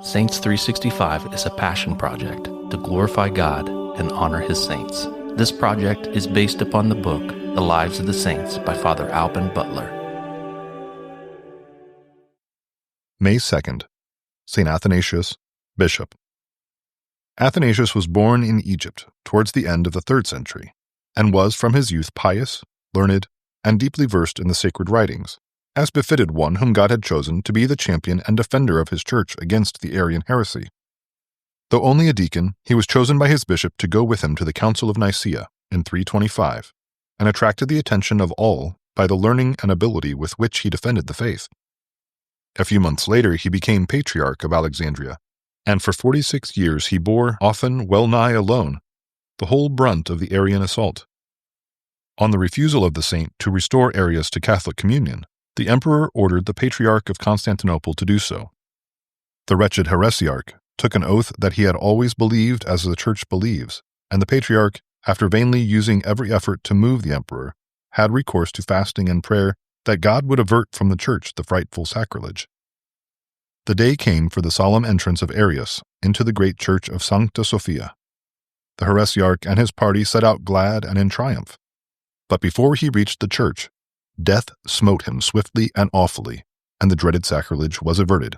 Saints 365 is a passion project to glorify God and honor His saints. This project is based upon the book, The Lives of the Saints by Father Alban Butler. May 2nd, St. Athanasius, Bishop. Athanasius was born in Egypt towards the end of the 3rd century, and was from his youth pious, learned, and deeply versed in the sacred writings, as befitted one whom God had chosen to be the champion and defender of his church against the Arian heresy. Though only a deacon, he was chosen by his bishop to go with him to the Council of Nicaea in 325, and attracted the attention of all by the learning and ability with which he defended the faith. A few months later he became Patriarch of Alexandria, and for 46 years he bore, often well nigh alone, the whole brunt of the Arian assault. On the refusal of the saint to restore Arius to Catholic communion, the emperor ordered the Patriarch of Constantinople to do so. The wretched heresiarch took an oath that he had always believed as the Church believes, and the Patriarch, after vainly using every effort to move the emperor, had recourse to fasting and prayer that God would avert from the Church the frightful sacrilege. The day came for the solemn entrance of Arius into the great church of Sancta Sophia. The heresiarch and his party set out glad and in triumph. But before he reached the church, death smote him swiftly and awfully, and the dreaded sacrilege was averted.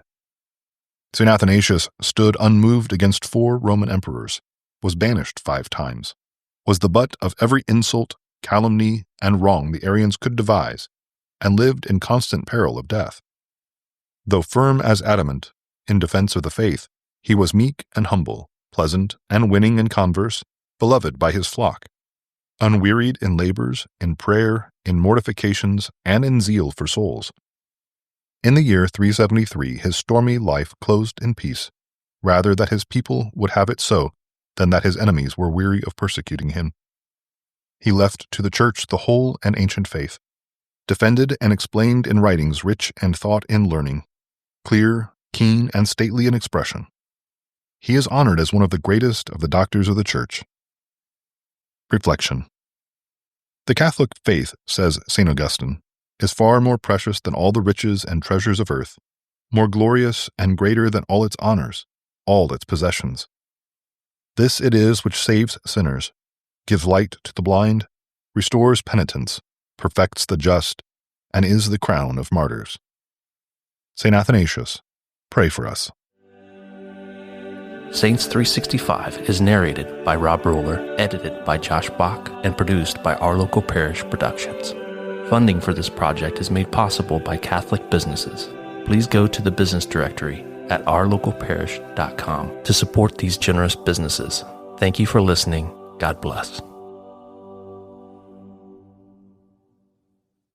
St. Athanasius stood unmoved against 4 Roman emperors, was banished 5 times, was the butt of every insult, calumny, and wrong the Arians could devise, and lived in constant peril of death. Though firm as adamant in defense of the faith, he was meek and humble, pleasant and winning in converse, beloved by his flock, unwearied in labors, in prayer, in mortifications, and in zeal for souls. In the year 373 his stormy life closed in peace, rather that his people would have it so than that his enemies were weary of persecuting him. He left to the Church the whole and ancient faith, defended and explained in writings rich and thought in learning, clear, keen, and stately in expression. He is honored as one of the greatest of the doctors of the Church. Reflection. The Catholic faith, says St. Augustine, is far more precious than all the riches and treasures of earth, more glorious and greater than all its honors, all its possessions. This it is which saves sinners, gives light to the blind, restores penitents, perfects the just, and is the crown of martyrs. St. Athanasius, pray for us. Saints 365 is narrated by Rob Roller, edited by Josh Bach, and produced by Our Local Parish Productions. Funding for this project is made possible by Catholic businesses. Please go to the business directory at ourlocalparish.com to support these generous businesses. Thank you for listening. God bless.